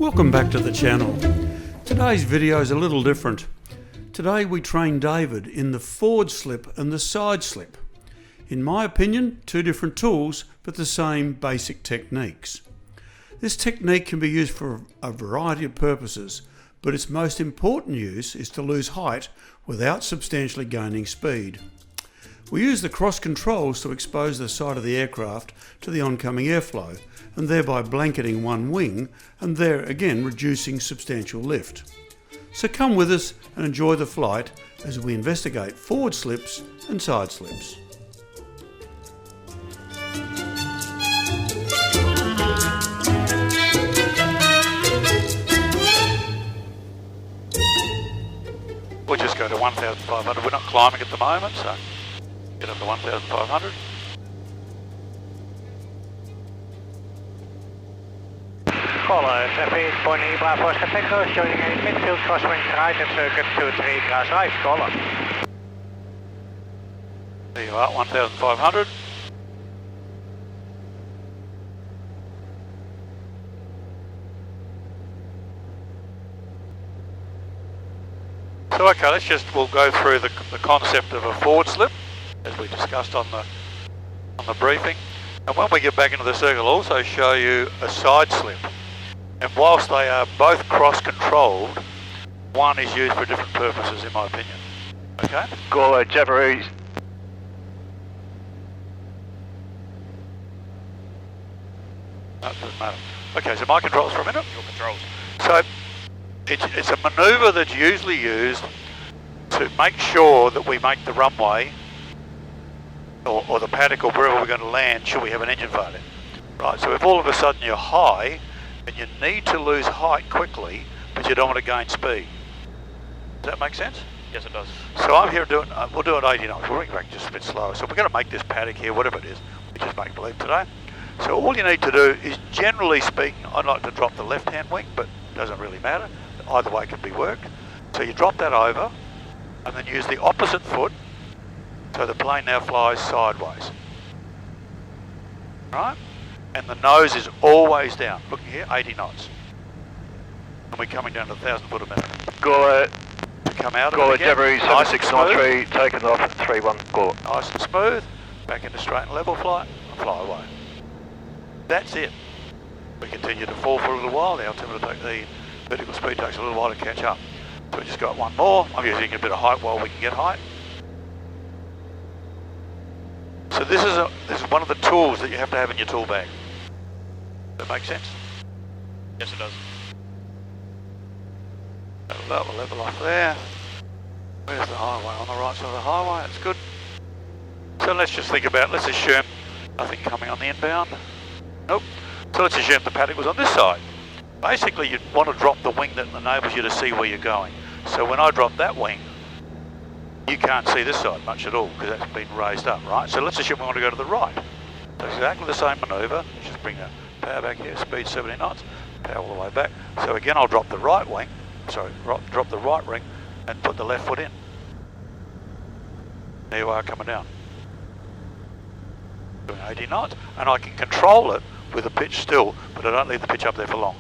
Welcome back to the channel. Today's video is a little different. Today we train David in the forward slip and the side slip. In my opinion, two different tools but the same basic techniques. This technique can be used for a variety of purposes, but its most important use is to lose height without substantially gaining speed. We use the cross controls to expose the side of the aircraft to the oncoming airflow and thereby blanketing one wing and there again reducing substantial lift. So come with us and enjoy the flight as we investigate forward slips and side slips. We'll just go to 1,500. We're not climbing at the moment, so get up to 1,500. Caller, traffic, Bonnie, Bravo, Echo, showing a midfield crosswind right at circuit 23 grass right, caller. There you are, 1,500. So okay, we'll go through the concept of a forward slip, as we discussed on the briefing. And when we get back into the circle, I'll also show you a side slip. And whilst they are both cross-controlled, one is used for different purposes, in my opinion. Okay? Caller, Jeffrey. No, it doesn't matter. Okay, so my controls for a minute. Your controls. So it's a manoeuvre that's usually used to make sure that we make the runway or the paddock or wherever we're going to land should we have an engine failure. Right, so if all of a sudden you're high and you need to lose height quickly but you don't want to gain speed. Does that make sense? Yes, it does. So I'm here doing, we'll do it 80 knots, we'll bring it back just a bit slower. So we're going to make this paddock here, whatever it is, we just make believe today. So all you need to do is, generally speaking, I'd like to drop the left hand wing, but it doesn't really matter. Either way can be worked. So you drop that over and then use the opposite foot so the plane now flies sideways. Right? And the nose is always down. Looking here, 80 knots. And we're coming down to 1,000 foot a minute. Caller, Come out of caller, it again. Jeffrey, Nice and smooth. 7693, taken off at 31, caller. Nice and smooth. Back into straight and level flight and fly away. That's it. We continue to fall for a little while. The altimeter, the vertical speed takes a little while to catch up. So we just got one more. I'm using a bit of height while we can get height. So this is one of the tools that you have to have in your tool bag. Does that make sense? Yes, it does. We'll level off there. Where's the highway? On the right side of the highway. That's good. So let's just think about, let's assume nothing coming on the inbound. Nope. So let's assume the paddock was on this side. Basically, you'd want to drop the wing that enables you to see where you're going. So when I drop that wing, you can't see this side much at all because that's been raised up, right? So let's assume we want to go to the right. So exactly the same manoeuvre. Just bring the power back here, speed 70 knots, power all the way back. So again, I'll drop the right wing, drop the right ring and put the left foot in. There you are coming down. Doing 80 knots, and I can control it with the pitch still, but I don't leave the pitch up there for long.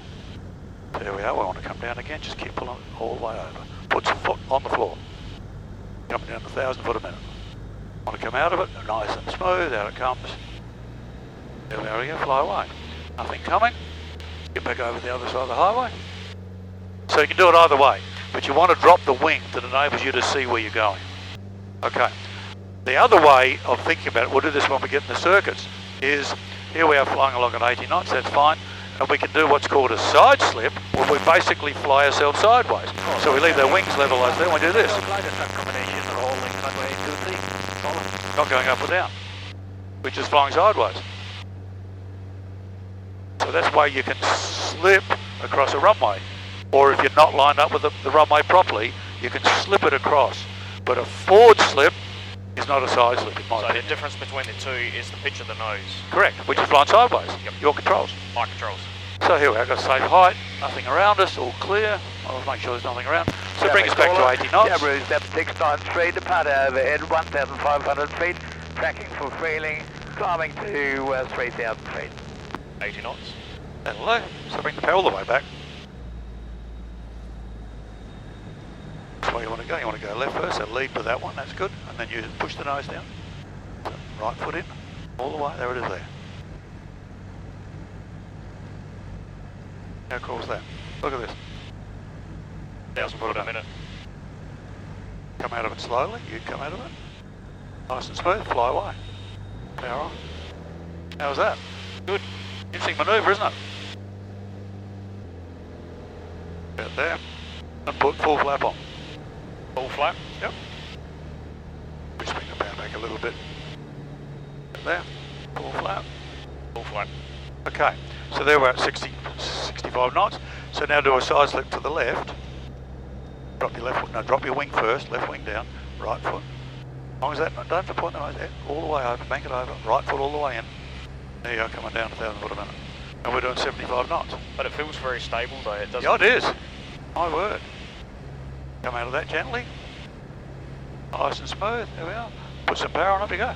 There we are, we want to come down again, just keep pulling it all the way over. Puts a foot on the floor. Coming down to 1,000 foot a minute. Want to come out of it, nice and smooth, out it comes. There we are again, fly away. Nothing coming. Get back over the other side of the highway. So you can do it either way, but you want to drop the wing that enables you to see where you're going. Okay. The other way of thinking about it, we'll do this when we get in the circuits, is here we are flying along at 80 knots, that's fine, and we can do what's called a side slip, where we basically fly ourselves sideways. So we leave our wings level as there, and we do this. Not going up or down, we're just flying sideways. So that's why you can slip across a runway, or if you're not lined up with the runway properly, you can slip it across. But a forward slip is not a side slip in my opinion. So the difference between the two is the pitch of the nose. Correct, which is flying sideways. Yep. Your controls. My controls. So here we are, I've got safe height, nothing around us, all clear. I'll make sure there's nothing around. So bring us back to 80 knots. Jeffrey, step 693, departure overhead, 1,500 feet, tracking for trailing, climbing to 3,000 feet. 80 knots. That'll do. So bring the power all the way back. way you want to go. You want to go left first, so lead with that one, that's good. And then you push the nose down. So right foot in, all the way, there it is there. How cool is that? Look at this. 1,000 foot a minute. Come out of it slowly, you come out of it. Nice and smooth, fly away. Power on. How's that? Good. Interesting manoeuvre, isn't it? About there. And put full flap on. Full flap? Yep. We swing the power back a little bit. There. Full flap. Full flap. Okay. So there we're at 65 knots. So now do a side slip to the left. Drop your left foot. No, drop your wing first. Left wing down. Right foot. As long as that, don't have to point the nose all the way over. Bank it over. Right foot all the way in. There you go, coming down 1,000 foot a minute. And we're doing 75 knots. But it feels very stable though, it doesn't... Yeah, it is. My word. Come out of that gently. Nice and smooth. There we are. Put some power on, up you go.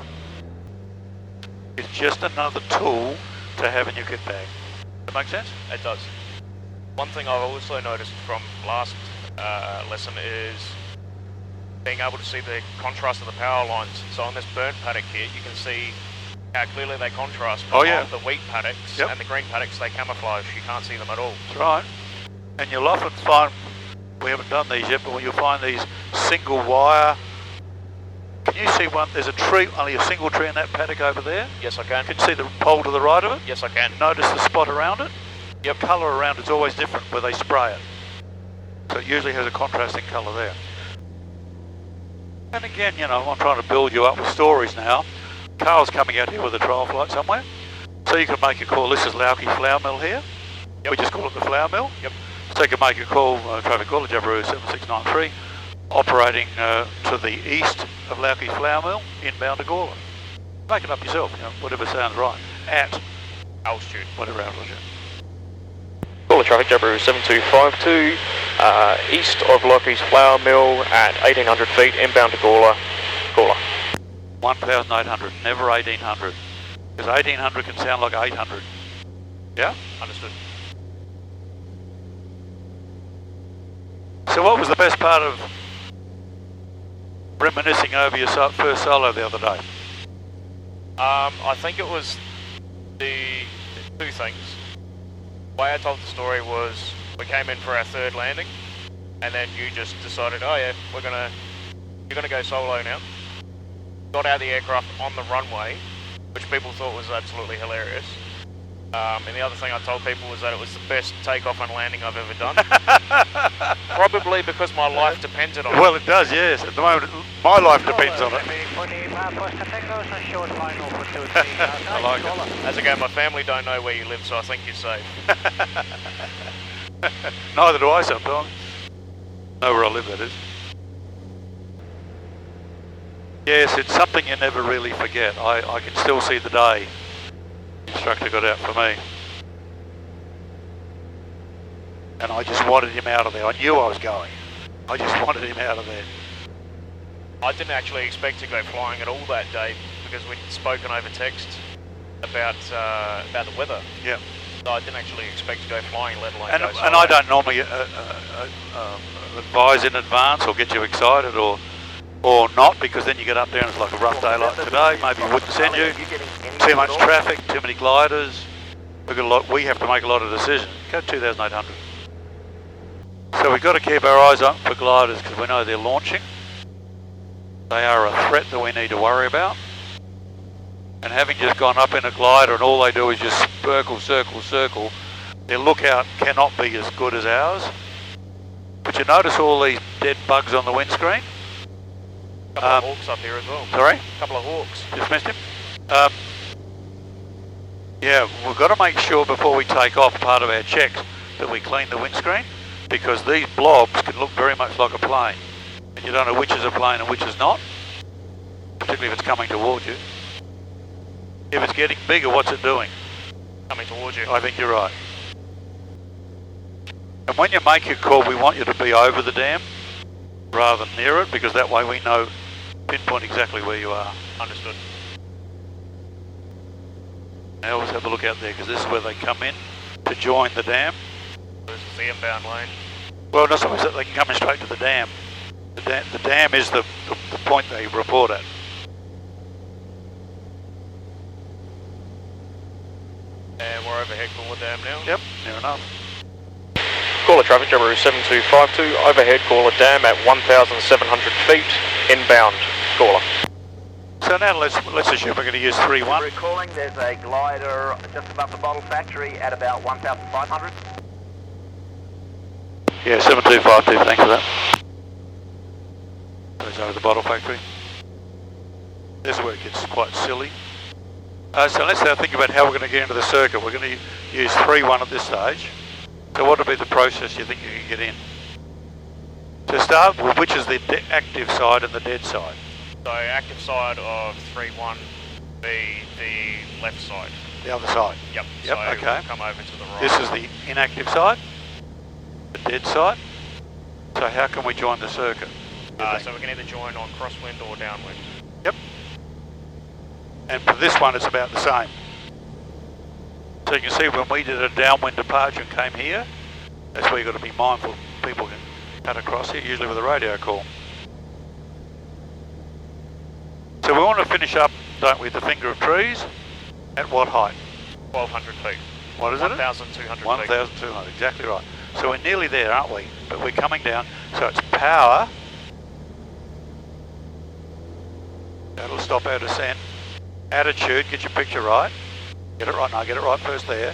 It's just another tool to have in your kit bag. That make sense? It does. One thing I've also noticed from last lesson is being able to see the contrast of the power lines. So on this burnt paddock here, you can see how clearly they contrast. Oh yeah. The wheat paddocks and the green paddocks, they camouflage. You can't see them at all. That's right. And you'll often find, we haven't done these yet, but you'll find these single wire. Can you see one? There's a tree, only a single tree in that paddock over there. Yes, I can. Can you see the pole to the right of it? Yes, I can. Notice the spot around it? Yep. The colour around it's always different where they spray it. So it usually has a contrasting colour there. And again, you know, I'm trying to build you up with stories now. Carl's coming out here with a trial flight somewhere. So you can make a call. This is Lauke Flour Mill here. Yep. We just call it the flour mill. Yep. So you can make a call, traffic caller, Jabiru 7693, operating to the east of Lauke Flour Mill, inbound to Gawler. Make it up yourself, you know, whatever sounds right. At altitude. Whatever altitude. Gawler traffic, Jabiru 7252, east of Lauke's Flour Mill at 1800 feet, inbound to Gawler. 1,800, never 1,800. Because 1,800 can sound like 800. Yeah? Understood. So what was the best part of reminiscing over your first solo the other day? I think it was the two things. The way I told the story was we came in for our third landing, and then you just decided, oh yeah, you're gonna go solo now. Got out of the aircraft on the runway, which people thought was absolutely hilarious. And the other thing I told people was that it was the best takeoff and landing I've ever done. Probably because my life depended on it. Well, it does, yes. At the moment, my life depends on it. I like it. As again, my family don't know where you live, so I think you're safe. Neither do I sometimes. Know where I live, that is. Yes, it's something you never really forget. I can still see the day the instructor got out for me. And I just wanted him out of there. I knew I was going. I just wanted him out of there. I didn't actually expect to go flying at all that day because we'd spoken over text about the weather. Yeah. So I didn't actually expect to go flying, let alone and, go solo. and I don't normally advise in advance or get you excited or not, because then you get up there and it's like a rough day like today. Maybe we wouldn't send you. Too much traffic, too many gliders. We have to make a lot of decisions. Go 2,800. So we've got to keep our eyes up for gliders because we know they're launching. They are a threat that we need to worry about. And having just gone up in a glider and all they do is just circle, circle, circle, their lookout cannot be as good as ours. But you notice all these dead bugs on the windscreen? A couple of hawks up here as well. Sorry? A couple of hawks. Just missed him? Yeah, we've got to make sure before we take off, part of our checks, that we clean the windscreen, because these blobs can look very much like a plane. And you don't know which is a plane and which is not, particularly if it's coming towards you. If it's getting bigger, what's it doing? Coming towards you. I think you're right. And when you make your call, we want you to be over the dam rather than near it, because that way we know, pinpoint exactly where you are. Understood. I always have a look out there, because this is where they come in to join the dam. This is the inbound lane. Well, not so much that they can come in straight to the dam. The dam is the point they report at. And we're overhead cooler dam now. Yep, near enough. Caller traffic, Jabiru 7252, overhead caller dam at 1,700 feet, inbound caller. So now let's assume we're going to use 3-1. Recalling there's a glider just above the bottle factory at about 1,500. Yeah, 7252, thanks for that. Goes over the bottle factory. This is where it gets quite silly. So let's now think about how we're going to get into the circuit. We're going to use 3-1 at this stage. So what would be the process you think you can get in? To start with, which is the active side and the dead side? So active side of 3-1 be the left side. The other side? Yep. Yep, so okay. We'll come over to the right. This is the inactive side, the dead side. So how can we join the circuit? So we can either join on crosswind or downwind. Yep. And for this one, it's about the same. So you can see when we did a downwind departure and came here, that's where you've got to be mindful. People can cut across here, usually with a radio call. So we want to finish up, don't we, the finger of trees at what height? 1,200 feet. What is it? 1,200 feet. 1,200, exactly right. So we're nearly there, aren't we? But we're coming down. So it's power. That'll stop our descent. Attitude, get your picture right. Get it right now, get it right first there.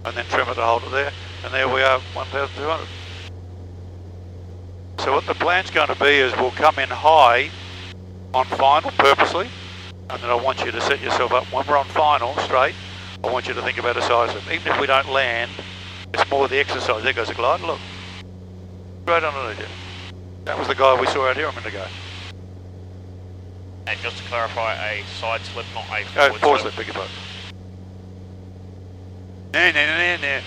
And then trim it to hold it there. And there we are, 1,200. So what the plan's going to be is we'll come in high on final purposely. And then I want you to set yourself up. When we're on final, straight, I want you to think about a size of, even if we don't land, it's more the exercise. There goes the glider, look. Right underneath you. That was the guy we saw out here a minute ago. And just to clarify, a side slip, not a Forward slip, beg your pardon. No.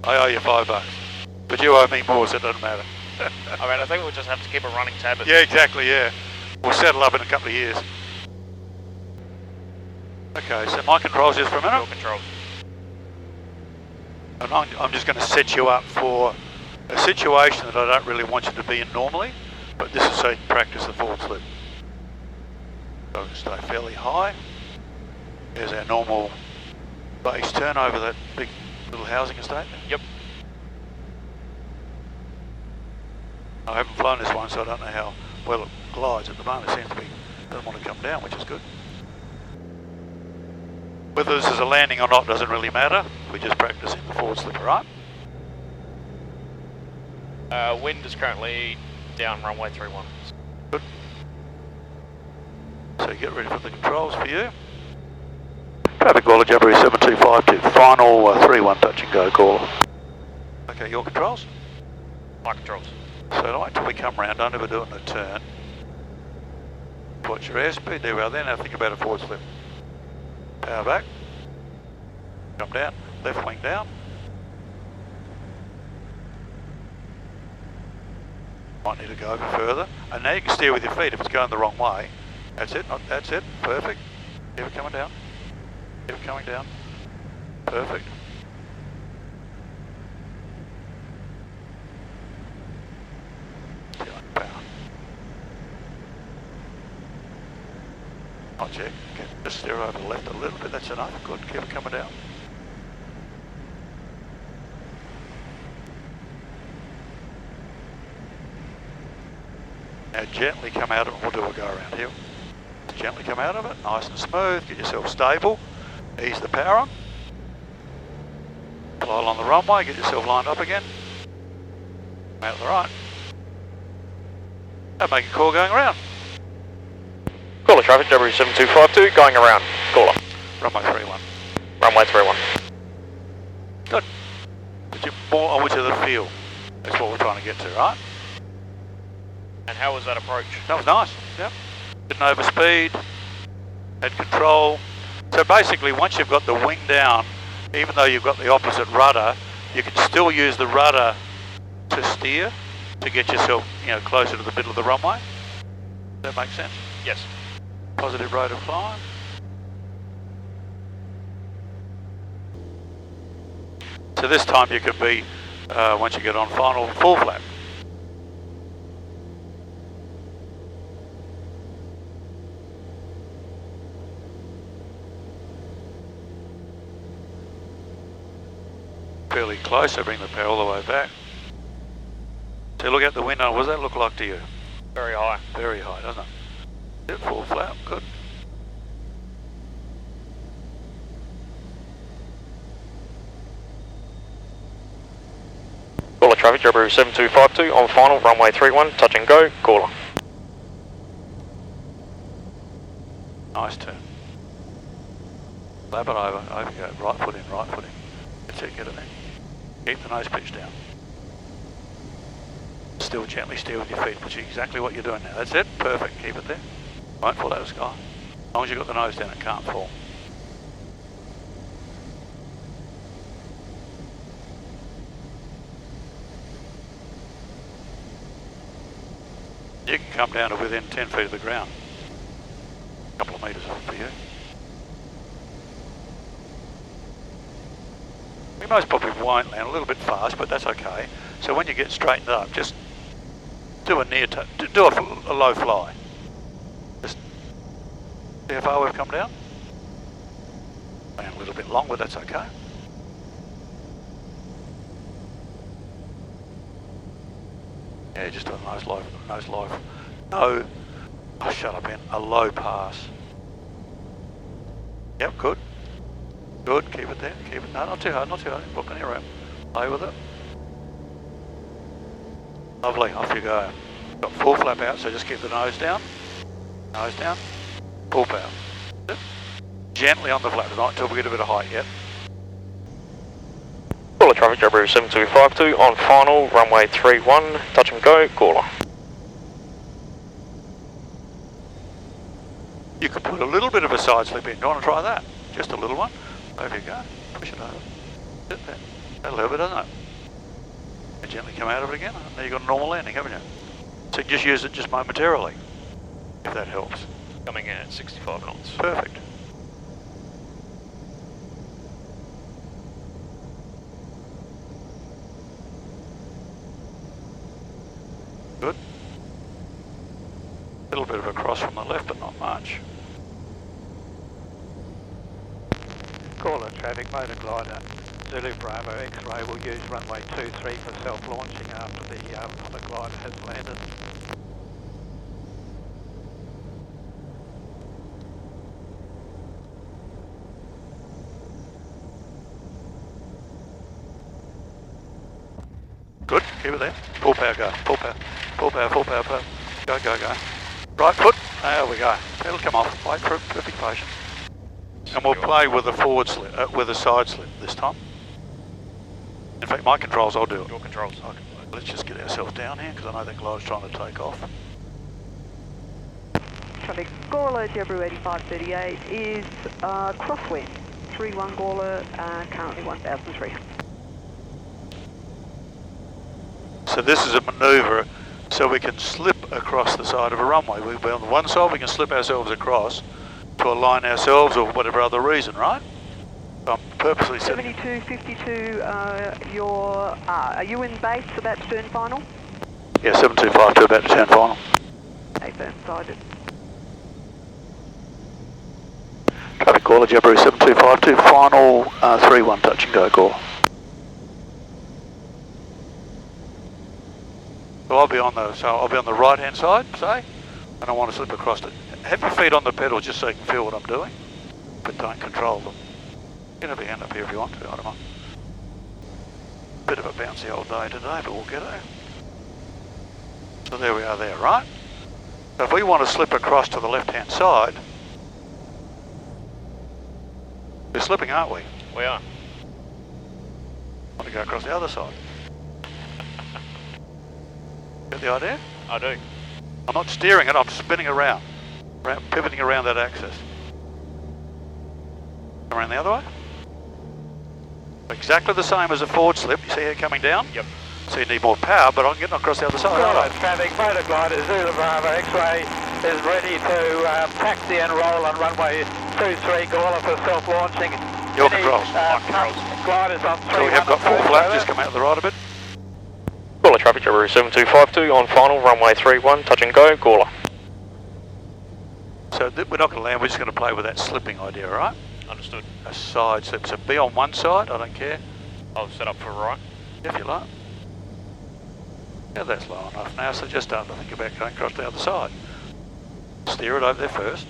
I owe you $5. But you owe me more, so it doesn't matter. I mean, I think we'll just have to keep a running tab at Yeah, exactly, yeah. We'll settle up in a couple of years. Okay, so my controls just for a minute. your controls. And I'm just going to set you up for a situation that I don't really want you to be in normally, but this is so you can practice the forward slip. So stay fairly high. There's our normal base turn over that big little housing estate. Yep. I haven't flown this one, so I don't know how well it glides. At the moment it seems to be, doesn't want to come down, which is good. Whether this is a landing or not doesn't really matter. We're just practicing the forward slip, right? Wind is currently down runway 31. Good. So get ready for the controls for you. Traffic caller, Jabiru 7252, final 3-1 touch and go caller. Okay, your controls? My controls. So like till we come round, don't ever do it in a turn. Watch your airspeed, there we are then, now think about a forward slip. Power back, come down, left wing down. Might need to go over further. And now you can steer with your feet if it's going the wrong way. That's it, that's it, perfect. Keep it coming down. Keep it coming down. Perfect. Power. I'll check. Okay. Just steer over the left a little bit, that's enough. Good, keep it coming down. Now gently come out of it, we'll do a go around here. Gently come out of it, nice and smooth, get yourself stable, ease the power on. Fly along the runway, get yourself lined up again. Come out to the right. And make a call going around. Caller traffic, Jabiru 7252, going around. Caller. Runway 31. Runway 31. Good. But more on which of the feel. That's what we're trying to get to, right? And how was that approach? That was nice, yep. Didn't overspeed, had control. So basically once you've got the wing down, even though you've got the opposite rudder, you can still use the rudder to steer, to get yourself, closer to the middle of the runway. Does that make sense? Yes. Positive rate of climb. So this time you can be, once you get on final, full flap. fairly close, so bring the power all the way back. So look out the window, what does that look like to you? Very high. Very high, doesn't it? Yep, full flap, good. Caller traffic, Jabiru 7252 on final, runway 31, touch and go, caller. Nice turn. Flap it over you go, right foot in, right foot in. That's it, get it in. Keep the nose pitch down. Still gently steer with your feet, which is exactly what you're doing now. That's it, perfect, keep it there. Won't fall out of the sky. As long as you've got the nose down, it can't fall. You can come down to within 10 feet of the ground. A couple of metres for you. We most probably won't land a little bit fast, but that's okay. So when you get straightened up, just do a do a low fly. Just see how far we've come down. Land a little bit long, but that's okay. Yeah, just do a nose low. No, oh, shut up, Ben. A low pass. Yep, good. Good, keep it there, keep it. No, not too hard, Book any room. Play with it. Lovely, off you go. Got full flap out, so just keep the nose down. Nose down. Full power. Gently on the flap, not until we get a bit of height yet. Caller traffic, Jabiru 7252 on final, runway 31, touch and go, caller. You could put a little bit of a side slip in. Do you want to try that? Just a little one. Over you go. Push it over. Sit there. That'll help it, doesn't it? And gently come out of it again. Now you've got a normal landing, haven't you? So you just use it just momentarily, if that helps. Coming in at 65 knots. Perfect. Good. A little bit of a cross from the left, but not much. Caller traffic, motor glider, Zulu Bravo X-ray will use runway 23 for self-launching after the glider has landed. Good, keep it there. Full power, go. Full power. Full power, full power, power. Go, go, go. Right foot. There we go. It'll come off. Wait for it. Perfect patient. And we'll play with a forward slip, with a side slip this time. In fact, my controls, I'll do it. Your controls. Let's just get ourselves down here, because I know that glider's trying to take off. Traffic, Gawler, Jabiru 8538 is crosswind. 31 Gawler, currently 1003. So this is a manoeuvre so we can slip across the side of a runway. We'll be on the one side, we can slip ourselves across to align ourselves or whatever other reason, right? I'm purposely setting... 7252, are you in base for that turn final? Yeah, 7252 about to turn final. Okay, firm sided. Traffic caller, Jabiru 7252, final 31, touch and go call. So I'll be on the right hand side, say, and I want to slip across it. Have your feet on the pedal just so you can feel what I'm doing, but don't control them. You can have your hand up here if you want to, I don't mind. Bit of a bouncy old day today, but we'll get it. So there we are there, right? So if we want to slip across to the left hand side, we're slipping, aren't we? We are. Want to go across the other side. Get the idea? I do. I'm not steering it, I'm spinning around, pivoting around that axis. Come around the other way. Exactly the same as a forward slip. You see it coming down? Yep. So you need more power, but I'm getting across the other side. Caller traffic, motor glider, Zulu Bravo X-ray is ready to taxi and roll on runway 23 Gawler for self-launching. Your controls. Gliders on 3. So we have got full flap, just come out the right a bit. Caller traffic, Jabiru 7252 on final, runway 31, touch and go, caller. So we're not going to land, we're just going to play with that slipping idea, right? Understood. A side slip. So be on one side, I don't care. I'll set up for right. If you like. Yeah, that's low enough now, so just start to think about going across the other side. Steer it over there first.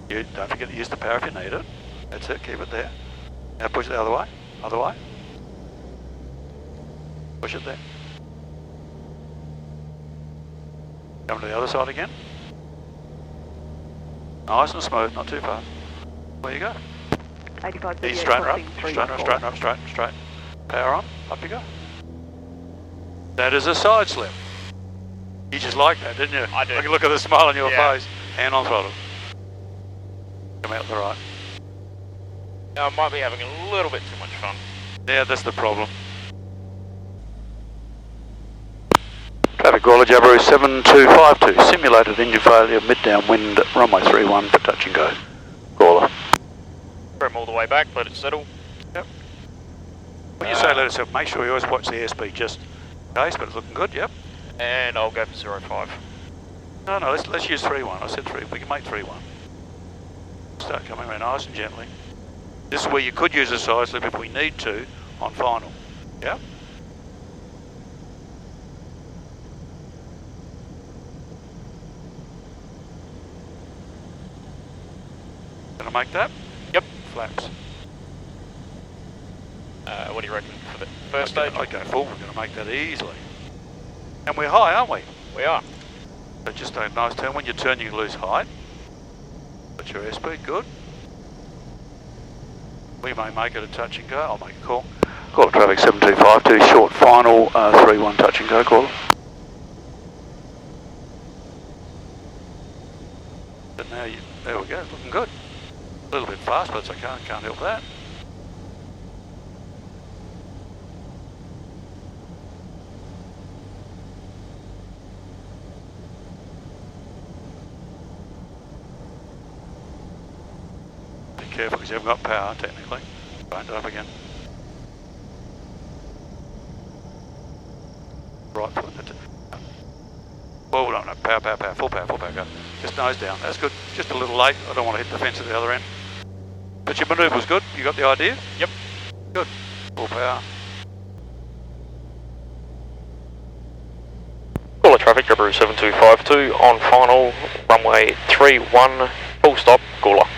You don't forget to use the power if you need it. That's it, keep it there. Now push it the other way. Other way. Push it there. Come to the other side again. Nice and smooth, not too fast. There you go. 85 Easy, straighten her up, straighten her up, straighten her up, straighten, straighten. Power on, up you go. That is a side slip. You just like that, didn't you? I did. Look at the smile on your Yeah. face. Hand on throttle. Come out to the right. Now, I might be having a little bit too much fun. Yeah, that's the problem. Traffic Gawler Jabiru 7252, simulated engine failure, mid downwind, runway 31 for touch and go. Gawler. Trim all the way back, let it settle. Yep. When you say let it settle, make sure you always watch the airspeed just in case, but it's looking good, yep. And I'll go for 0.5. No, let's use 3-1. I said 3, we can make 3-1. Start coming around nice and gently. This is where you could use a side slip if we need to on final. Yeah? Gonna make that? Yep. Flaps. What do you reckon for the first stage? I'd go full, we're gonna make that easily. And we're high, aren't we? We are. So just a nice turn. When you turn, you lose height. But your airspeed, good. We may make it a touch and go. I'll make a call. Call it traffic 7252, short final, 3-1 touch and go, caller. But now you, there we go, looking good. A little bit fast, but it's okay, can't help that. Careful because you haven't got power technically. Don't up again. Right foot. Well, no, power, full power, go. Just nose down, that's good. Just a little late, I don't want to hit the fence at the other end. But your manoeuvre was good, you got the idea? Yep. Good. Full power. Gawler traffic, Jabiru 7252 on final, runway 31, full stop, Gawler.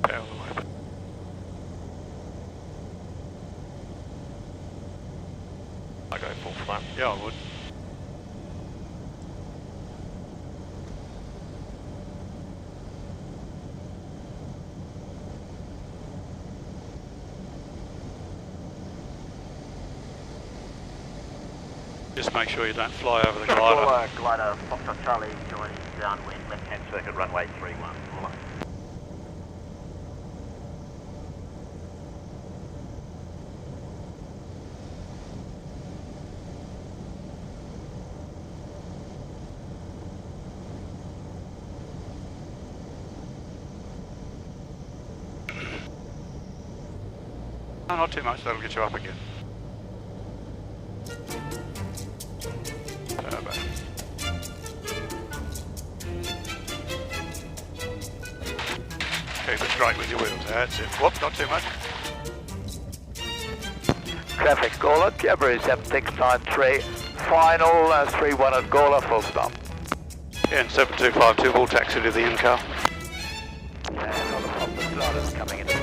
Power all the way back. I go full flat. Yeah, I would. Just make sure you don't fly over the glider. Glider, Foxtrot Charlie, joining downwind, left-hand circuit, runway 31. No, not too much, that'll get you up again. Turbo. Keep it straight with your wheels, that's it. Whoop, not too much. Traffic Gawler, Jabiru 7693, final 3-1 at Gawler, full stop. And 7252 will taxi to the in car. And all the glider's coming into